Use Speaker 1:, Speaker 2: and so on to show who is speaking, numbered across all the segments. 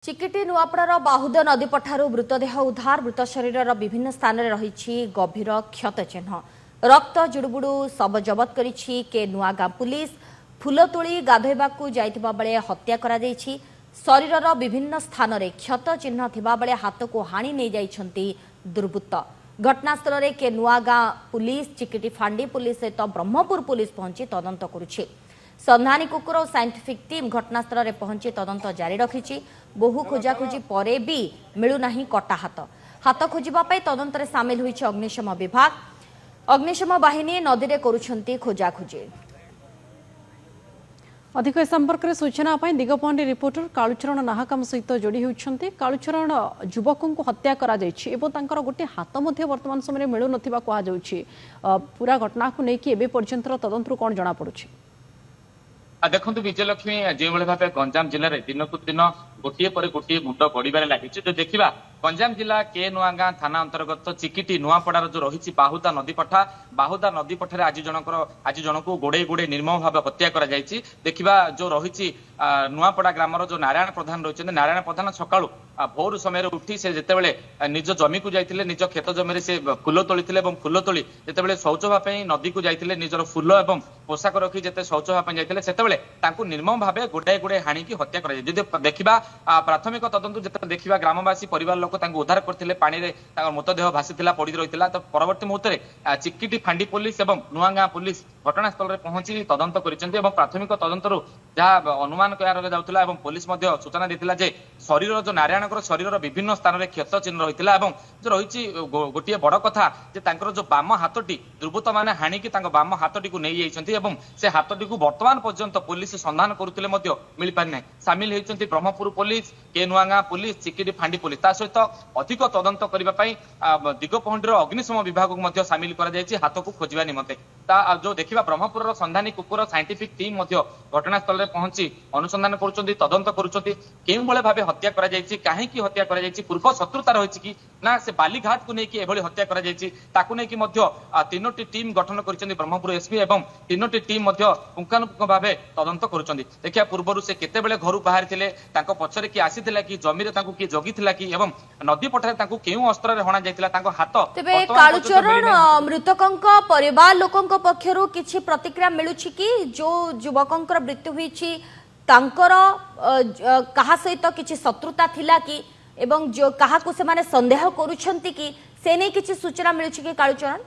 Speaker 1: चिकिटी नुआपड़ार बाहुद नदी पठारू मृतदेह उद्धार मृत शरीर विभिन्न स्थान में रही गभीर क्षत चिन्ह रक्त जुड़बुड़ शव जबत करिछि के नुआगां पुलिस फूलतोली गाधोइबाकू जाइथिबा बेले हत्या करा जाइछि। शरीर विभिन्न स्थान में क्षत चिन्ह थिबा बेले हाथ को हाणी नहीं जाइछन्ति दुर्बृत्त। घटनास्थल में के नुआगां पुलिस चिकिटी फांडी पुलिस सहित ब्रह्मपुर पुलिस पहुंची तदंत करुछि। संधानी कुकुर और साइंटिफिक टीम घटनास्थल में पहुंची तदंत जारी रखी। बहु खोजाखोजी परे भी मिलूना कटा हाथ खोजापी तदंत में सामिल होइछि अग्निशम विभाग। अग्निशम बाहिनी नदी में करुछन्ति खोजाखोजी।
Speaker 2: अधिक संपर्क में सूचना दिगपहंडी रिपोर्टर कालुचरण नाहकाम सहित जोड़ी होती। कालुचरण युवक को हत्या करा गोटे हाथ वर्तमान समय मिलू ना कहुच्छी पूरा घटना को लेकिन पर्यंत तदंत कौन जना पड़ुछि?
Speaker 3: देखो विजयलक्ष्मी जो भाव गंजाम जिले में दिन को दिन गोटे पर गोटे मुंड बढ़वे लगी जो देखा गंजाम जिला के नुआगां थाना अंतर्गत चिकिटी नुआपड़ार जो रही बाहुदा नदी पठार आज जनक गोड़े गोड़े निर्मम भाव हत्या कर देखा जो रही नुआपड़ा ग्रामर जो नारायण प्रधान रही नारायण प्रधान सकाळु भोर समय उठी से जितेबाला निज जमी को जाते निज खेत जमी से फूल तोली फूल तोली जितेबाला शौच हाँपाई नदी को जाते निजर फूल और पोशाक रखी जिते शौच हाँपाई जाते से निर्मम भाव गोड़ाए गोड़े हाणी हत्या कर देखा प्राथमिक तदंत जिते देखा ग्रामवासी परिवार लोक उद्धार करते पानी में मृतदेह भासी पड़ रही तो परवर्ती मुहूर्त में चिकिटी फांडी पुलिस और नुआगां पुलिस घटनास्थल में पहुंची तदंत कर प्राथमिक तदंत जहाँ अनुमान करा पुलिस सूचना देता जे शरीर जो नारायण शरीर विभिन्न स्थान में क्षत चिन्ह रही जो रही गोटे बड़ कथा जो बाम हाथटी दुर्बृत्त मैंने हाणिकी बाम हाथटी को नहीं जाइछन्ति से हाथटी को वर्तमान पर्यंत पुलिस संधान करुले मिल पारि ना। सामिल होती ब्रह्मपुर पुलिस के नुआगां पुलिस चिकिटी फांडी पुलिस सहित अधिक तदंत करने दिगपहंडीर अग्निशम विभाग को सामिल कर हाथ को खोजा निमंते जो देखा ब्रह्मपुर संधानी कुकुर साइंटिफिक टीम घटनास्थल में पहुंची अनुसंधान करुँच तदंत करुँच भाव हत्या कहीं हत्या पूर्व शत्रुता रही कि ना से बालीघाट को लेकिन एभली हत्या तीनोटी टीम गठन कर ब्रह्मपुर एसपी एवं तीनोटी टीम पुंखानुपुंख भाव तदंत करुँच। देखिए पूर्व से केतेबेले घर बाहर थे पछरे किए आसीथिला कि जमी किए जगिथिला कि एवं नदी पठारे केउ अस्त्र हणा जाइथिला हाथ
Speaker 1: तेबे कालुचरण मृतकंक परिवार लोकंक पक्षरु किछि प्रतिक्रिया मिलुछि कि जो युवकंकर मृत्यु होईछि तांकर कहा सहित किछि शत्रुता थिला कि एवं जो कहा को से माने संदेह करूछंती कि से नै किछि सूचना मिलुछि कि कालुचरण?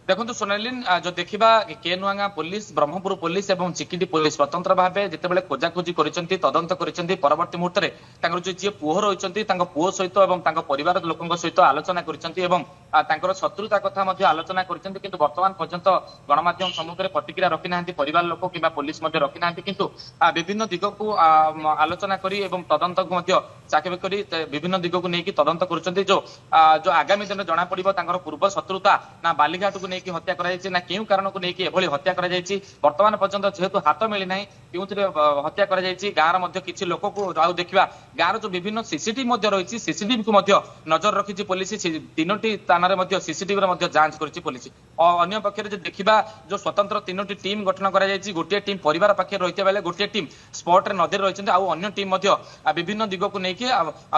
Speaker 3: देखो सोनालीन जो देखा के नुआगां पुलिस ब्रह्मपुर पुलिस और चिकिटी पुलिस स्वतंत्र भाव जितेबाला खोजाखोजी करती तदंत करती परवर्ती मुहूर्त में जो जी पुओ रही पुओ सहित परिवार लोकों सहित आलोचना कर शत्रुता कथा आलोचना कर वर्तमान पर्यंत गणमाध्यम सम्मुखें प्रतिक्रिया रखी ना परिवार लोक कि पुलिस रखी ना किंतु विभिन्न दिग को आलोचना करी तदंत को चाकरी कर विभिन्न दिग को लेकिन तदंत कर जो आगामी दिन जना पड़ो पूर्व शत्रुता ना बालीघाट को लेकिन हत्या कराई ना क्यों कारण को लेकिन एभली हत्या कराई वर्तमान पर्यंत जेहेतु हाथ मिली ना क्यों हत्या कराई गाँव किसी लोक को देखा गाँव जो विभिन्न सीसीटीवी रही सीसीटीवी को नजर रखी पुलिस तीनोटी स्थान में सीसीटीवी जांच कर पुलिस अन्य पक्ष देखा जो स्वतंत्र तीनोटी टीम गठन कर गोटे टीम परिवार पाखे रही बेले गोटे टीम स्पॉट रे नदी रही अन्य टीम विभिन्न दिग को लेकिन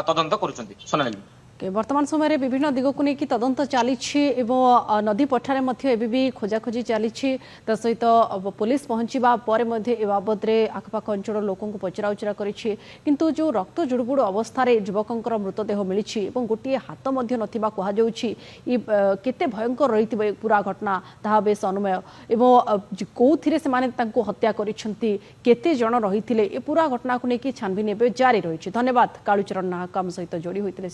Speaker 3: तदंत कर
Speaker 2: वर्तमान समय विभिन्न दिग को लेकिन तदंत चली नदी पठारे भी खोजाखोजी चली सहित पुलिस पहुंचा पर बाबद आखपाख अंचल लोकों को पचराउचरा किंतु जो रक्त जुड़बुड़ अवस्था युवकों मृतदेह मिली गोटे हाथ कहुच्छी केते भयंकर रही पूरा घटना ता बेस अनुमय कौन से हत्या करते जन रही पूरा घटना को लेकिन छानबीन जारी रही। धन्यवाद कालुचरण नाहक सहित जोड़ी होते।